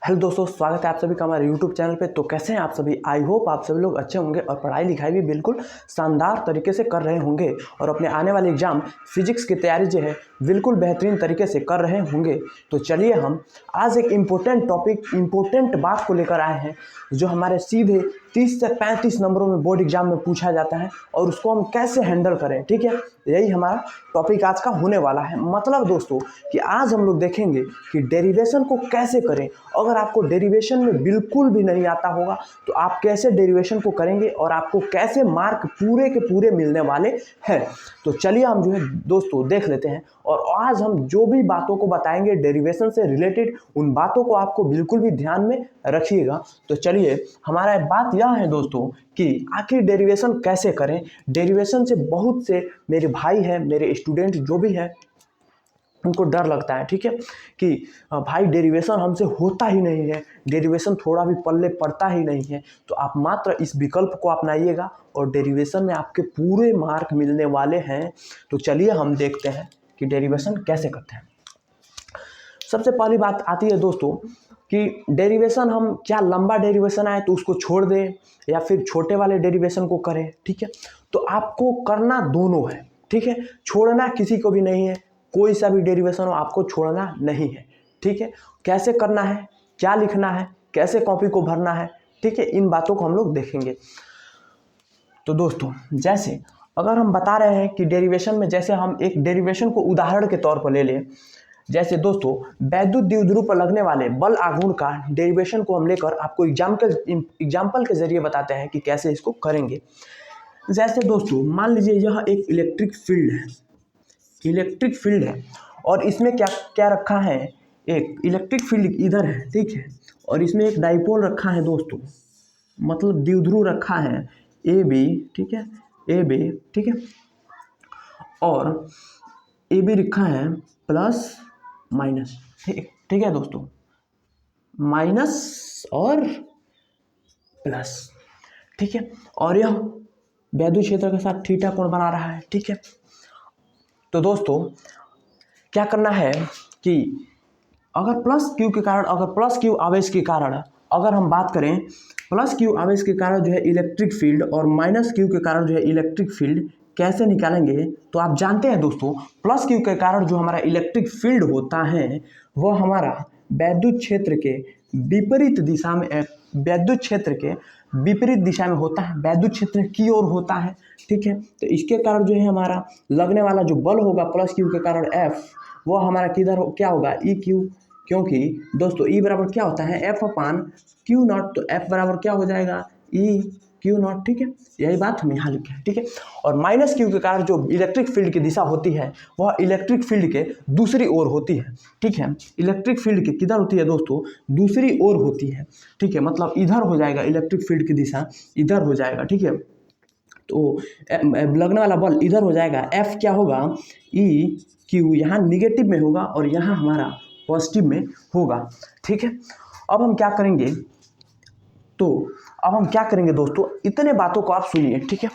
Hello दोस्तों, स्वागत है आप सभी का हमारे यूट्यूब चैनल पे। तो कैसे हैं आप सभी? आई होप आप सभी लोग अच्छे होंगे और पढ़ाई लिखाई भी बिल्कुल शानदार तरीके से कर रहे होंगे और अपने आने वाले एग्जाम फिजिक्स की तैयारी जो है बिल्कुल बेहतरीन तरीके से कर रहे होंगे। तो चलिए हम आज एक इम्पोर्टेंट बात को लेकर आए हैं जो हमारे सीधे 30 से 35 नंबरों में बोर्ड एग्जाम में पूछा जाता है और उसको हम कैसे हैंडल करें। ठीक है, यही हमारा टॉपिक आज का होने वाला है। मतलब दोस्तों कि आज हम लोग देखेंगे कि डेरिवेशन को कैसे करें। अगर आपको डेरिवेशन में बिल्कुल भी नहीं आता होगा तो आप कैसे डेरिवेशन को करेंगे और आपको कैसे मार्क पूरे के पूरे मिलने वाले हैं। तो चलिए हम जो है दोस्तों देख लेते हैं और आज हम जो भी बातों को बताएंगे डेरिवेशन से रिलेटेड, उन बातों को आपको बिल्कुल भी ध्यान में रखिएगा। तो चलिए, हमारा बात यह है दोस्तों कि आखिर डेरिवेशन कैसे करें। डेरिवेशन से बहुत से मेरे भाई हैं, मेरे स्टूडेंट जो भी हैं, उनको डर लगता है। ठीक है कि भाई डेरिवेशन हमसे होता ही नहीं है, डेरिवेशन थोड़ा भी पल्ले पड़ता ही नहीं है। तो आप मात्र इस विकल्प को अपनाइएगा और डेरिवेशन में आपके पूरे मार्क मिलने वाले हैं। तो चलिए हम देखते हैं कि डेरिवेशन कैसे करते हैं। सबसे पहली बात आती है दोस्तों कि डेरिवेशन हम क्या लंबा डेरिवेशन आए तो उसको छोड़ दें या फिर छोटे वाले डेरिवेशन को करें। ठीक है, तो आपको करना दोनों है। ठीक है, छोड़ना किसी को भी नहीं है, कोई सा भी डेरिवेशन हो आपको छोड़ना नहीं है। ठीक है, कैसे करना है, क्या लिखना है, कैसे कॉपी को भरना है, ठीक है, इन बातों को हम लोग देखेंगे। तो दोस्तों जैसे अगर हम बता रहे हैं कि डेरिवेशन में, जैसे हम एक डेरिवेशन को उदाहरण के तौर पर ले लें, जैसे दोस्तों वैद्युत द्विध्रुव पर लगने वाले बल आघूर्ण का डेरिवेशन को हम लेकर आपको एग्जाम्पल के जरिए बताते हैं कि कैसे इसको करेंगे। जैसे दोस्तों मान लीजिए यह एक इलेक्ट्रिक फील्ड है और इसमें क्या क्या रखा है, एक इलेक्ट्रिक फील्ड इधर है, ठीक है, और इसमें एक डाइपोल रखा है दोस्तों, मतलब द्विध्रुव रखा है ए बी, ठीक है, ए बी, ठीक है, और ए बी रखा है प्लस माइनस। ठीक है दोस्तों, माइनस और प्लस, ठीक है, और यह वैद्युत क्षेत्र के साथ थीटा कोण बना रहा है। ठीक है, तो दोस्तों क्या करना है कि अगर प्लस क्यू आवेश के कारण अगर हम बात करें, प्लस क्यू आवेश के कारण जो है इलेक्ट्रिक फील्ड और माइनस क्यू के कारण जो है इलेक्ट्रिक फील्ड कैसे निकालेंगे। तो आप जानते हैं दोस्तों प्लस क्यू के कारण जो हमारा इलेक्ट्रिक फील्ड होता है वह हमारा वैद्युत क्षेत्र के विपरीत दिशा में होता है, वैद्युत क्षेत्र की ओर होता है। ठीक है, तो इसके कारण जो है हमारा लगने वाला जो बल होगा प्लस क्यू के कारण एफ, वो हमारा क्या होगा, ई क्यू, क्योंकि दोस्तों ई बराबर क्या होता है, एफ अपान क्यू नॉट। तो एफ बराबर क्या हो जाएगा, ई क्यू नॉट। ठीक है, यही बात हम यहाँ लिखे हैं। ठीक है, और माइनस क्यू के कारण जो इलेक्ट्रिक फील्ड की दिशा होती है वह इलेक्ट्रिक फील्ड के दूसरी ओर होती है। ठीक है, इलेक्ट्रिक फील्ड के किधर होती है दोस्तों, दूसरी ओर होती है। ठीक है, मतलब इधर हो जाएगा, इलेक्ट्रिक फील्ड की दिशा इधर हो जाएगा। ठीक है, तो लगने वाला बल इधर हो जाएगा, एफ क्या होगा, ई क्यू, यहाँ निगेटिव में होगा और यहाँ हमारा पॉजिटिव में होगा। ठीक है, अब हम क्या करेंगे दोस्तों, इतने बातों को आप सुनिए। ठीक है,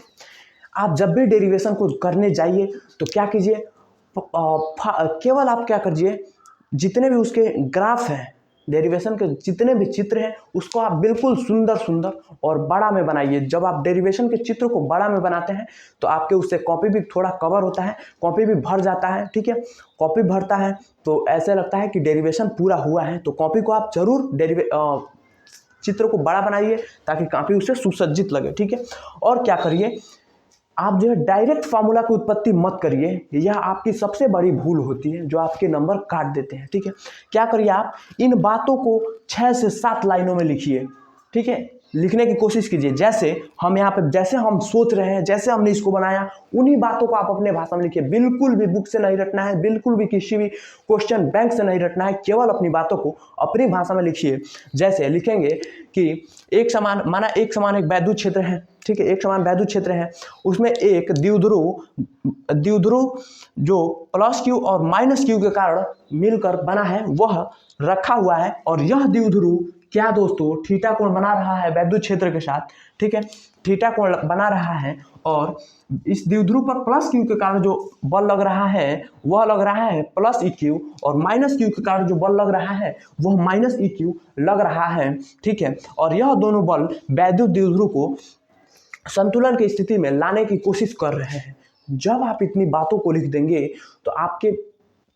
आप जब भी डेरिवेशन को करने जाइए तो क्या कीजिए, केवल आप क्या करिए, जितने भी उसके ग्राफ हैं, डेरिवेशन के जितने भी चित्र हैं उसको आप बिल्कुल सुंदर और बड़ा में बनाइए। जब आप डेरिवेशन के चित्र को बड़ा में बनाते हैं तो आपके उससे कॉपी भी थोड़ा कवर होता है, कॉपी भी भर जाता है। ठीक है, कॉपी भरता है तो ऐसे लगता है कि डेरिवेशन पूरा हुआ है। तो कॉपी को आप जरूर चित्र को बड़ा बनाइए ताकि कॉपी उससे सुसज्जित लगे। ठीक है, और क्या करिए, आप जो है डायरेक्ट फार्मूला की उत्पत्ति मत करिए, यह आपकी सबसे बड़ी भूल होती है जो आपके नंबर काट देते हैं। ठीक है, क्या करिए, आप इन बातों को 6 से 7 लाइनों में लिखिए। ठीक है, लिखने की कोशिश कीजिए, जैसे हम यहाँ पे जैसे हम सोच रहे हैं, जैसे हमने इसको बनाया, उन्हीं बातों को आप अपने भाषा में लिखिए। बिल्कुल भी बुक से नहीं रटना है, बिल्कुल भी किसी भी क्वेश्चन बैंक से नहीं रटना है, केवल अपनी बातों को अपनी भाषा में लिखिए। जैसे लिखेंगे कि एक समान एक वैद्युत क्षेत्र है। ठीक है, एक समान वैद्युत क्षेत्र है, उसमें एक द्विध्रुव जो प्लस क्यू और माइनस क्यू के कारण मिलकर बना है वह रखा हुआ है, और यह द्विध्रुव क्या दोस्तों थीटा कोण बना रहा है वैद्युत क्षेत्र के साथ, ठीक है, थीटा कोण बना रहा है और इस द्विध्रुव पर प्लस क्यू के कारण जो बल लग रहा है वह लग रहा है प्लस ई क्यू और माइनस क्यू के कारण जो बल लग रहा है वह माइनस ई क्यू लग रहा है, ठीक है। और यह दोनों बल वैद्युत द्विध्रुव को संतुलन की स्थिति में लाने की कोशिश कर रहे हैं। जब आप इतनी बातों को लिख देंगे तो आपके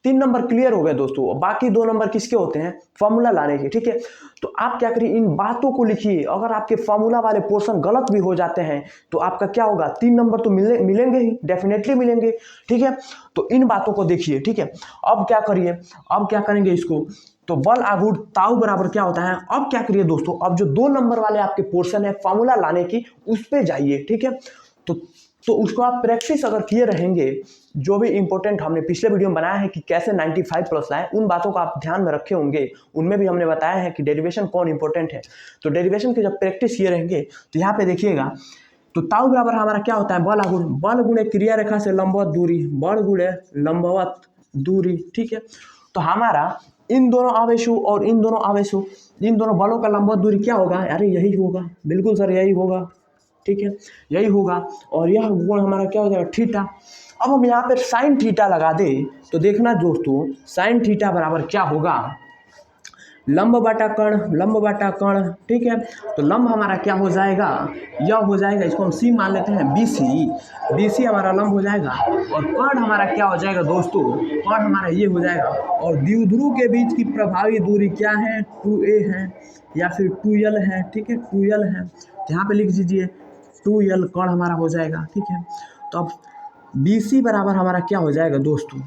3 नंबर क्लियर हो गए दोस्तों। बाकी 2 नंबर किसके होते हैं, फॉर्मूला लाने के, ठीक है। तो आप क्या करिए, इन बातों को लिखिए। अगर आपके फॉर्मूला वाले पोर्शन गलत भी हो जाते हैं तो आपका क्या होगा, 3 नंबर तो मिलेंगे ही, डेफिनेटली मिलेंगे, ठीक है। तो इन बातों को देखिए, ठीक है। अब क्या करिए, अब क्या करेंगे इसको, तो बल आघूर्ण ताऊ बराबर क्या होता है। अब क्या करिए दोस्तों, अब जो 2 नंबर वाले आपके पोर्शन है फॉर्मूला लाने की उस पे जाइए, ठीक है। तो उसको आप प्रैक्टिस अगर किए रहेंगे, जो भी इंपॉर्टेंट हमने पिछले वीडियो में बनाया है कि कैसे 95 प्लस लाएं, उन बातों को आप ध्यान में रखे होंगे। उनमें भी हमने बताया है कि डेरिवेशन कौन इंपॉर्टेंट है। तो डेरिवेशन की जब प्रैक्टिस किए रहेंगे तो यहाँ पे देखिएगा, तो ताऊ बराबर हमारा क्या होता है, बल आघूर्ण, बल गुणे क्रिया रेखा से लंबवत दूरी, बल गुणे लंबवत दूरी, ठीक है। तो हमारा इन दोनों आवेशों और इन दोनों आवेशों, इन दोनों बलों का लंबवत दूरी क्या होगा, अरे यही होगा, बिल्कुल सर यही होगा, ठीक है, यही होगा। और यह कोण हमारा क्या हो जाएगा, थीटा। अब हम यहाँ पर साइन थीटा लगा दे तो देखना दोस्तों, साइन थीटा बराबर क्या होगा, लंब बटा कर्ण, ठीक है। तो लंब हमारा क्या हो जाएगा, यह हो जाएगा, इसको हम सी मान लेते हैं, BC हमारा लंब हो जाएगा। और कर्ण हमारा क्या हो जाएगा दोस्तों, कर्ण हमारा ये हो जाएगा। और द्विध्रुव के बीच की प्रभावी दूरी क्या है, 2a है या फिर 2l है, ठीक है, 2l है। तो यहाँ पे लिख दीजिए 2l कर्ण हमारा हो जाएगा, ठीक है। तो अब BC बराबर हमारा क्या हो जाएगा दोस्तों,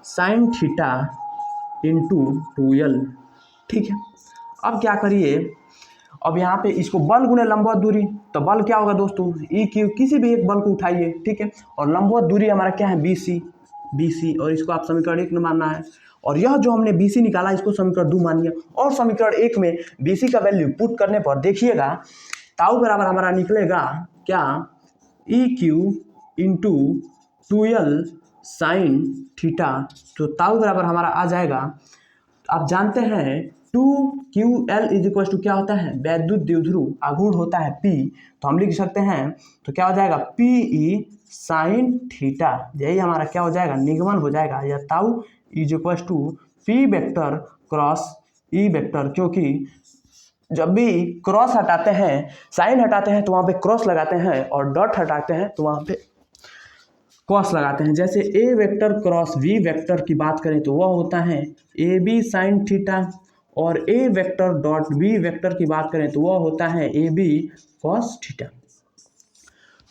साइन थीटा इंटू 2l, ठीक है। अब क्या करिए, अब यहाँ पे इसको बल गुणे लंबवत दूरी, तो बल क्या होगा दोस्तों, ई क्यू, किसी भी एक बल को उठाइए, ठीक है। और लंबवत दूरी हमारा क्या है, BC, और इसको आप समीकरण 1 में मानना है। और यह जो हमने BC निकाला इसको समीकरण 2 मानिए। और समीकरण 1 में BC का वैल्यू पुट करने पर देखिएगा ताऊ बराबर हमारा निकलेगा क्या, EQ into 2l sine theta. तो ताऊ बराबर हमारा आ जाएगा, आप जानते हैं 2QL इज इक्वल टू क्या होता है, वैद्युत द्विध्रुव आघूर्ण होता है P, तो हम लिख सकते हैं, तो क्या हो जाएगा, PE साइन थीटा। यही हमारा क्या हो जाएगा, निगमन हो जाएगा, या tau is equal to P vector cross E vector. क्योंकि जब भी क्रॉस हटाते हैं, साइन हटाते हैं तो वहाँ पे क्रॉस लगाते हैं, और डॉट हटाते हैं तो वहाँ पे कॉस लगाते हैं। जैसे ए वेक्टर क्रॉस वी वेक्टर की बात करें तो वह होता है AB साइन थीटा, और ए वेक्टर डॉट बी वेक्टर की बात करें तो वह होता है AB कॉस थीटा।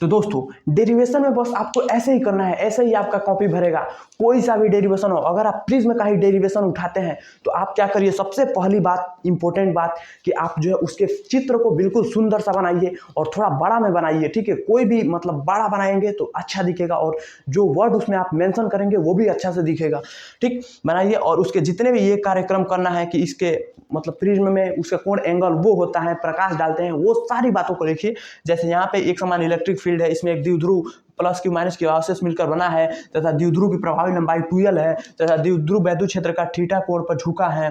तो दोस्तों डेरिवेशन में बस आपको ऐसे ही करना है, ऐसे ही आपका कॉपी भरेगा। कोई सा भी डेरिवेशन हो, अगर आप प्रिज्म का ही डेरिवेशन उठाते हैं तो आप क्या करिए, सबसे पहली बात, इंपॉर्टेंट बात कि आप जो है उसके चित्र को बिल्कुल सुंदर सा बनाइए और थोड़ा बड़ा में बनाइए, ठीक है। कोई भी मतलब बड़ा बनाएंगे तो अच्छा दिखेगा, और जो वर्ड उसमें आप मेंशन करेंगे वो भी अच्छा से दिखेगा, ठीक, बनाइए। और उसके जितने भी ये कार्यक्रम करना है कि इसके मतलब प्रिज्म में उसका कोण एंगल वो होता है, प्रकाश डालते हैं, वो सारी बातों को लिखिए। जैसे यहाँ पे एक समान इलेक्ट्रिक फील्ड है, इसमें एक द्विध्रुव प्लस क्यू माइनस क्यू अवशेष मिलकर बना है, तथा द्विध्रुव की प्रभावी लंबाई 2l है, तथा द्विध्रुव वैद्युत क्षेत्र का थीटा कोण पर झुका है,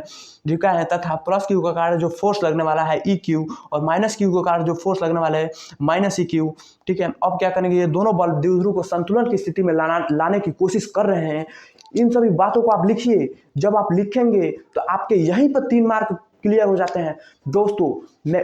तथा प्लस क्यू का कारण जो फोर्स लगने वाला है EQ, और माइनस क्यू का कारण जो फोर्स लगने वाला है माइनस EQ, ठीक है। अब क्या करेंगे, ये दोनों बल द्विध्रुव को संतुलन की स्थिति में लाने की कोशिश कर रहे हैं। इन सभी बातों को आप लिखिए। जब आप लिखेंगे तो आपके यहीं पर 3 मार्क क्लियर हो जाते हैं। दोस्तों मैं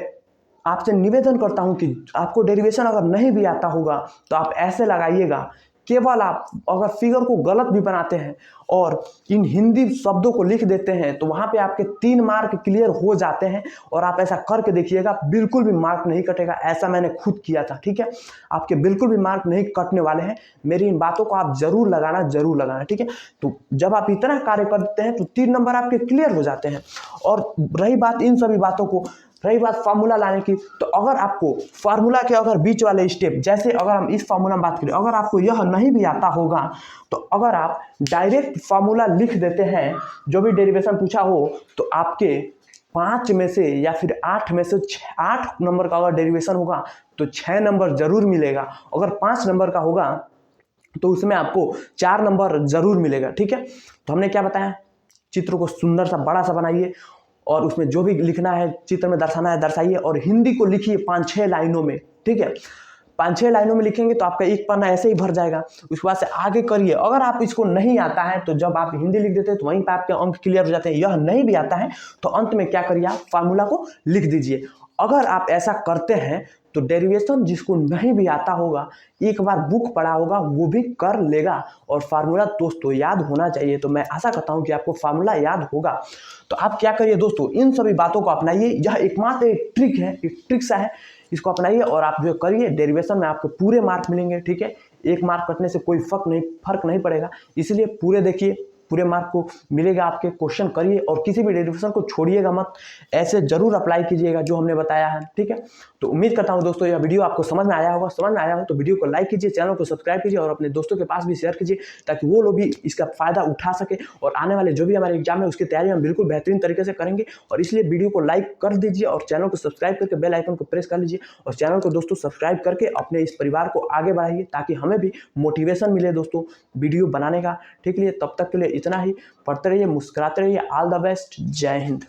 आपसे निवेदन करता हूं कि आपको डेरिवेशन अगर नहीं भी आता होगा तो आप ऐसे लगाइएगा। केवल आप अगर फिगर को गलत भी बनाते हैं और इन हिंदी शब्दों को लिख देते हैं तो वहाँ पे आपके 3 मार्क क्लियर हो जाते हैं। और आप ऐसा करके देखिएगा, बिल्कुल भी मार्क नहीं कटेगा। ऐसा मैंने खुद किया था, ठीक है। आपके बिल्कुल भी मार्क नहीं कटने वाले हैं। मेरी इन बातों को आप जरूर लगाना, ठीक है। तो जब आप इतना कार्य करते हैं तो 3 नंबर आपके क्लियर हो जाते हैं। और रही बात इन सभी बातों को, रही बात फार्मूला लाने की, तो अगर आपको फार्मूला के अगर बीच वाले स्टेप, जैसे अगर हम इस फार्मूला में बात करें, अगर आपको यह नहीं भी आता होगा तो अगर आप डायरेक्ट फार्मूला लिख देते हैं, जो भी डेरिवेशन पूछा हो, तो आपके 5 में से या फिर 8 में से 8 नंबर का अगर डेरिवेशन होगा तो 6 नंबर जरूर मिलेगा। अगर 5 नंबर का होगा तो उसमें आपको 4 नंबर जरूर मिलेगा, ठीक है। तो हमने क्या बताया, चित्र को सुंदर सा बड़ा सा बनाइए और उसमें जो भी लिखना है, चित्र में दर्शाना है दर्शाइए, और हिंदी को लिखिए 5-6 लाइनों में, ठीक है। 5-6 लाइनों में लिखेंगे तो आपका एक पन्ना ऐसे ही भर जाएगा। उसके बाद से आगे करिए। अगर आप इसको नहीं आता है तो जब आप हिंदी लिख देते हैं तो वहीं पर आपके अंक क्लियर हो जाते हैं। यह नहीं भी आता है तो अंत में क्या करिए, आप फार्मूला को लिख दीजिए। अगर आप ऐसा करते हैं तो डेरिवेशन जिसको नहीं भी आता होगा, एक बार बुक पढ़ा होगा, वो भी कर लेगा। और फार्मूला दोस्तों याद होना चाहिए। तो मैं आशा करता हूं कि आपको फार्मूला याद होगा। तो आप क्या करिए दोस्तों, इन सभी बातों को अपनाइए। यह एकमात्र एक ट्रिक है, एक ट्रिक सा है, इसको अपनाइए और आप जो करिए, डेरिवेशन में आपको पूरे मार्क मिलेंगे, ठीक है। एक मार्क कटने से कोई फर्क नहीं पड़ेगा, इसलिए पूरे देखिए, पूरे मार्क को मिलेगा आपके। क्वेश्चन करिए और किसी भी डेरिवेशन को छोड़िएगा मत, ऐसे जरूर अप्लाई कीजिएगा जो हमने बताया है, ठीक है। तो उम्मीद करता हूं दोस्तों यह वीडियो आपको समझ में आया होगा। समझ में आया हो तो वीडियो को लाइक कीजिए, चैनल को सब्सक्राइब कीजिए और अपने दोस्तों के पास भी शेयर कीजिए, ताकि वो लोग भी इसका फायदा उठा सके और आने वाले जो भी हमारे एग्जाम है उसकी तैयारी हम बिल्कुल बेहतरीन तरीके से करेंगे। और इसलिए वीडियो को लाइक कर दीजिए और चैनल को सब्सक्राइब करके बेल आइकन को प्रेस कर लीजिए और चैनल को दोस्तों सब्सक्राइब करके अपने इस परिवार को आगे बढ़ाइए, ताकि हमें भी मोटिवेशन मिले दोस्तों वीडियो बनाने का, ठीक है। तब तक के लिए इतना ही। पढ़ते रहिए, मुस्कुराते रहिए। All the best. जय हिंद।